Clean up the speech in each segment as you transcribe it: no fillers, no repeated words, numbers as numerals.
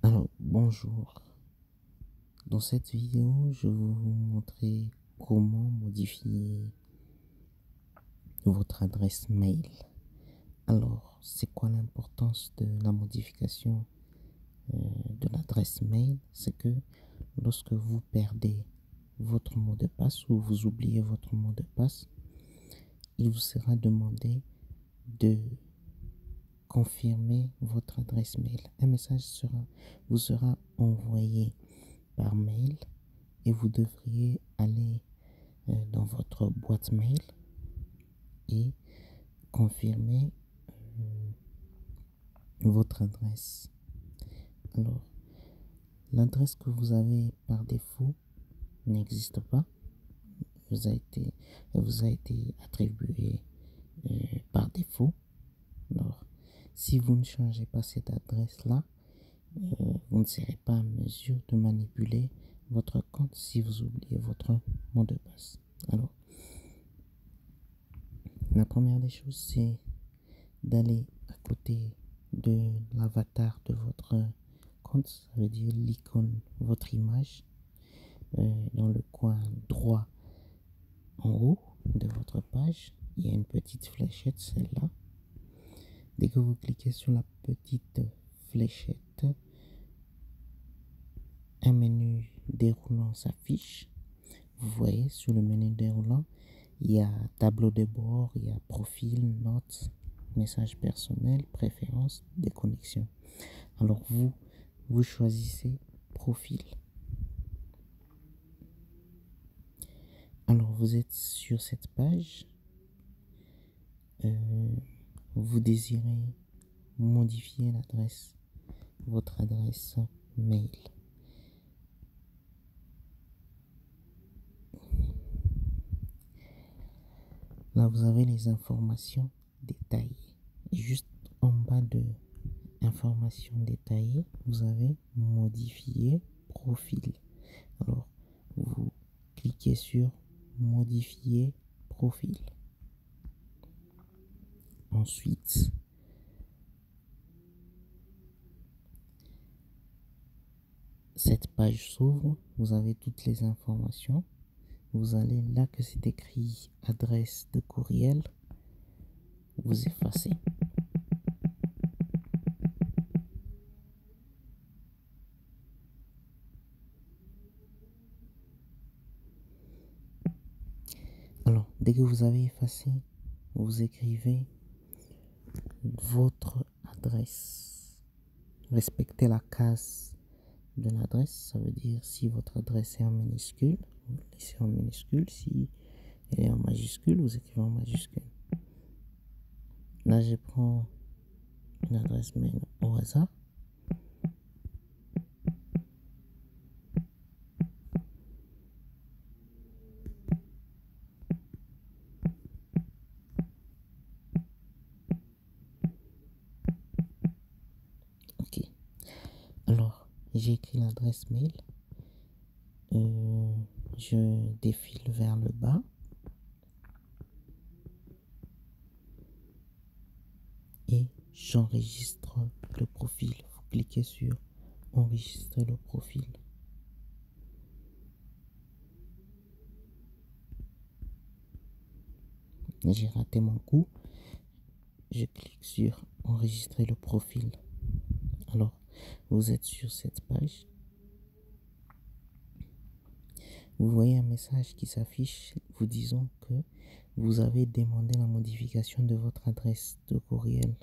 Alors, bonjour. Dans cette vidéo, je vais vous montrer comment modifier votre adresse mail. Alors, c'est quoi l'importance de la modification de l'adresse mail? C'est que lorsque vous perdez votre mot de passe ou vous oubliez votre mot de passe, il vous sera demandé de confirmer votre adresse mail. Un message vous sera envoyé par mail et vous devriez aller dans votre boîte mail et confirmer votre adresse. Alors, l'adresse que vous avez par défaut n'existe pas. Elle vous a été attribuée par défaut. Alors, si vous ne changez pas cette adresse-là, vous ne serez pas en mesure de manipuler votre compte si vous oubliez votre mot de passe. Alors, la première des choses, c'est d'aller à côté de l'avatar de votre compte, ça veut dire l'icône, votre image, dans le coin droit en haut de votre page, il y a une petite fléchette, celle-là. Dès que vous cliquez sur la petite fléchette, un menu déroulant s'affiche. Vous voyez, sur le menu déroulant, il y a tableau de bord, il y a profil, notes, messages personnels, préférences, déconnexion. Alors vous choisissez profil. Alors vous êtes sur cette page. Vous désirez modifier votre adresse mail. Là, vous avez les informations détaillées. Et juste en bas de informations détaillées, vous avez modifier profil. Alors, vous cliquez sur modifier profil. Ensuite, cette page s'ouvre, vous avez toutes les informations. Vous allez là que c'est écrit adresse de courriel, vous effacez. Alors, dès que vous avez effacé, vous écrivez votre adresse. Respectez la case de l'adresse, ça veut dire si votre adresse est en minuscule, vous laissez en minuscule. Si elle est en majuscule, vous écrivez en majuscule. Là, je prends une adresse mail au hasard. Ok. Alors, j'ai écrit l'adresse mail. Je défile vers le bas. Et j'enregistre le profil. Vous cliquez sur enregistrer le profil. J'ai raté mon coup. Je clique sur enregistrer le profil. Alors, vous êtes sur cette page. Vous voyez un message qui s'affiche vous disant que vous avez demandé la modification de votre adresse de courriel,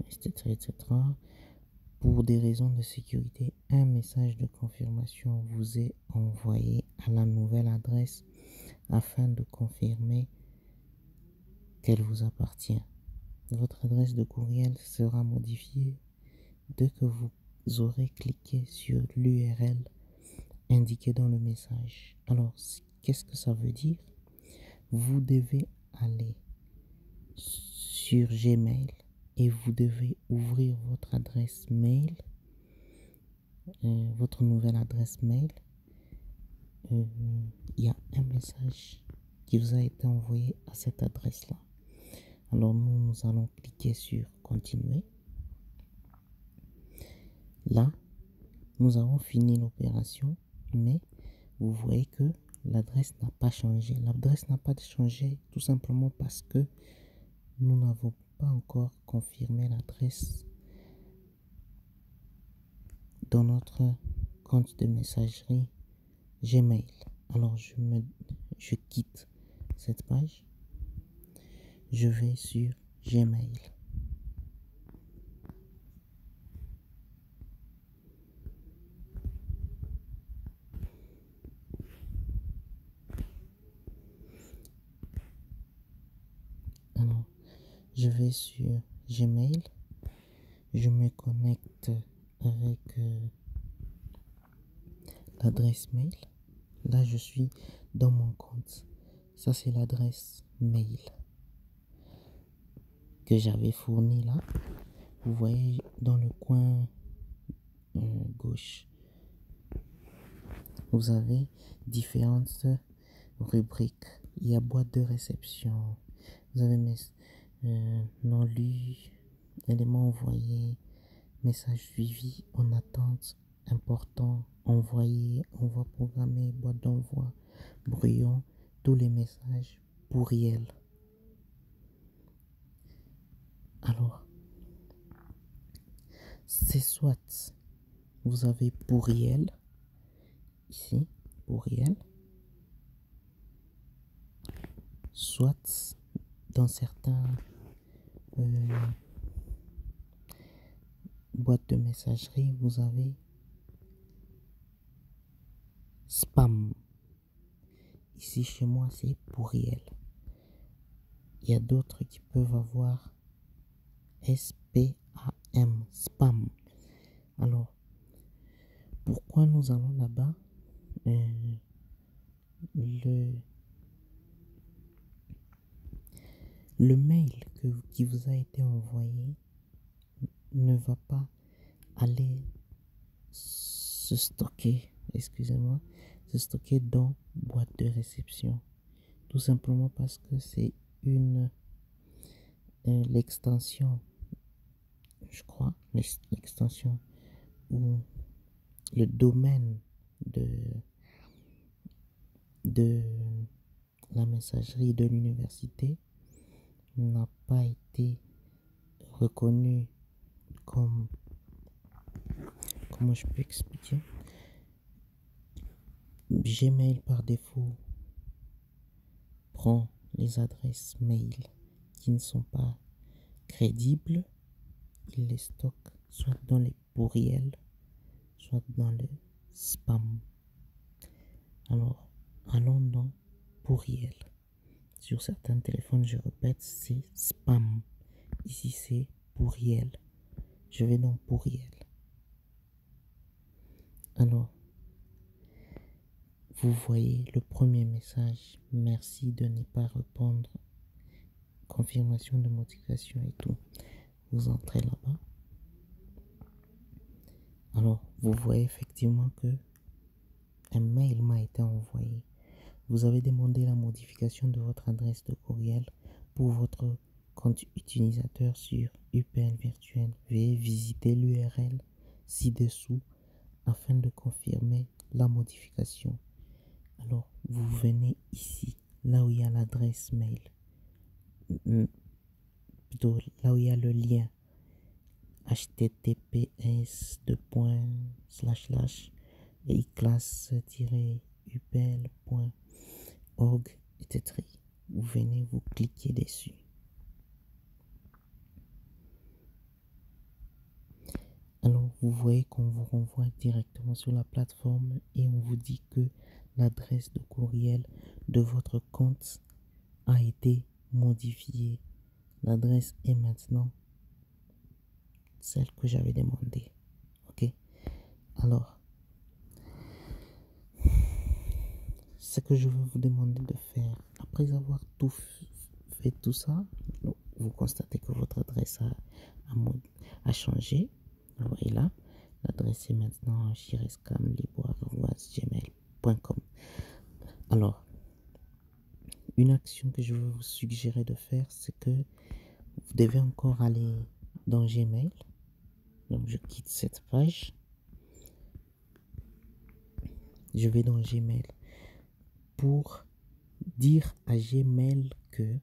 etc., etc. Pour des raisons de sécurité, un message de confirmation vous est envoyé à la nouvelle adresse afin de confirmer qu'elle vous appartient. Votre adresse de courriel sera modifiée dès que vous aurez cliqué sur l'URL indiquée dans le message. Alors, qu'est-ce que ça veut dire? Vous devez aller sur Gmail et vous devez ouvrir votre adresse mail, votre nouvelle adresse mail. Il y a un message qui vous a été envoyé à cette adresse-là. Alors nous allons cliquer sur continuer. Là, nous avons fini l'opération, mais vous voyez que l'adresse n'a pas changé. L'adresse n'a pas changé tout simplement parce que nous n'avons pas encore confirmé l'adresse dans notre compte de messagerie Gmail. Alors je quitte cette page, je vais sur Gmail. Alors, je vais sur Gmail, je me connecte avec l'adresse mail. Là, je suis dans mon compte. Ça, c'est l'adresse mail que j'avais fournie là. Vous voyez dans le coin gauche, vous avez différentes rubriques. Il y a boîte de réception. Vous avez mes non lus, éléments envoyés, message suivi en attente, important, envoyé, envoi programmé, boîte d'envoi, brouillon, tous les messages, pourriel. Alors, c'est soit vous avez pourriel, ici, pourriel, soit dans certains boîtes de messagerie, vous avez spam. Ici, chez moi, c'est pourriel. Il y a d'autres qui peuvent avoir SPAM, spam. Alors, pourquoi nous allons là-bas? Le mail qui vous a été envoyé ne va pas aller se stocker, excusez-moi, se stocker dans boîte de réception. Tout simplement parce que c'est l'extension, je crois, l'extension ou le domaine de la messagerie de l'université n'a pas été reconnu comme, comment je peux expliquer, Gmail par défaut prend les adresses mail qui ne sont pas crédibles, il les stocke soit dans les pourriels, soit dans le spam. Alors, allons dans pourriel. Sur certains téléphones, je répète, c'est spam. Ici, c'est pourriel. Je vais dans pourriel. Alors, vous voyez le premier message. Merci de ne pas répondre. Confirmation de motivation et tout. Vous entrez là-bas. Alors, vous voyez effectivement que un mail m'a été envoyé. Vous avez demandé la modification de votre adresse de courriel pour votre compte utilisateur sur UPN virtuel. Veuillez visiter l'URL ci-dessous afin de confirmer la modification. Alors, vous venez ici, là où il y a l'adresse mail, plutôt là où il y a le lien https://iclass-upl.org, etc. Vous venez, vous cliquez dessus. Alors, vous voyez qu'on vous renvoie directement sur la plateforme et on vous dit que l'adresse de courriel de votre compte a été modifiée. L'adresse est maintenant celle que j'avais demandée. Ok? Alors, ce que je veux vous demander de faire, après avoir fait tout ça, vous constatez que votre adresse a changé. Vous voyez là, l'adresse est maintenant chirescamliboire@gmail.com. Alors, une action que je veux vous suggérer de faire, c'est que vous devez encore aller dans Gmail. Donc, je quitte cette page. Je vais dans Gmail pour dire à Gmail que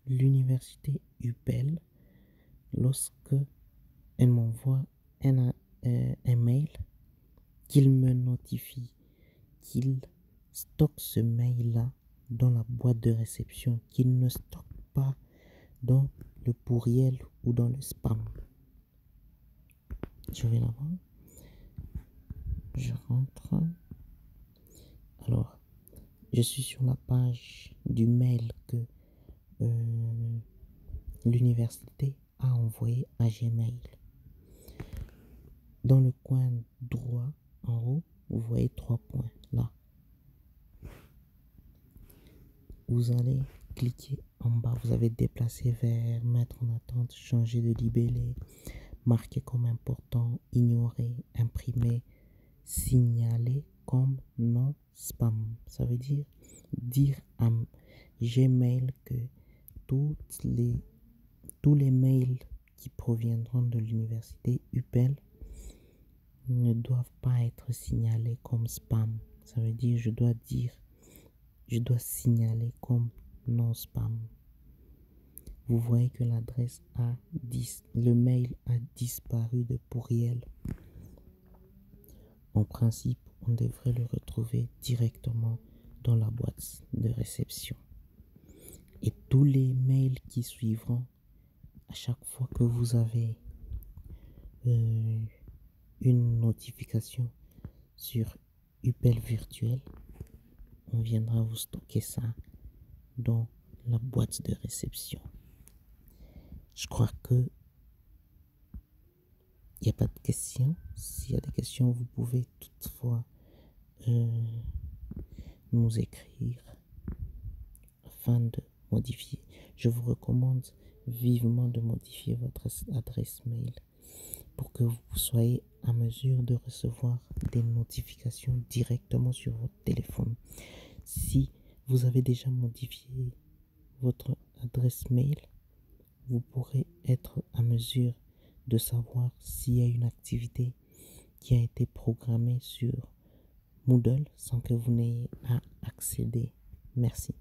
l'université UPEL, lorsque elle m'envoie un mail, qu'il me notifie qu'il stocke ce mail-là dans la boîte de réception, qu'il ne stocke pas dans le pourriel ou dans le spam. Je vais là-bas, je rentre. Alors, je suis sur la page du mail que l'université a envoyé à Gmail. Dans le coin droit, en haut, vous voyez 3 points là. Vous allez cliquer en bas, vous avez déplacé vers, mettre en attente, changer de libellé, marquer comme important, ignorer, imprimer, signaler comme non spam. Ça veut dire à Gmail que tous les mails qui proviendront de l'université UPEL ne doivent pas être signalés comme spam. Ça veut dire je dois signaler comme non spam. Vous voyez que le mail a disparu de pourriel. En principe, on devrait le retrouver directement dans la boîte de réception. Et tous les mails qui suivront, à chaque fois que vous avez une notification sur UPEL virtuel, on viendra vous stocker ça dans la boîte de réception. Je crois que il n'y a pas de questions. S'il y a des questions, vous pouvez toutefois nous écrire afin de modifier. Je vous recommande vivement de modifier votre adresse mail pour que vous soyez à mesure de recevoir des notifications directement sur votre téléphone. Si vous avez déjà modifié votre adresse mail, vous pourrez être à mesure de savoir s'il y a une activité qui a été programmée sur Moodle sans que vous n'ayez à accéder. Merci.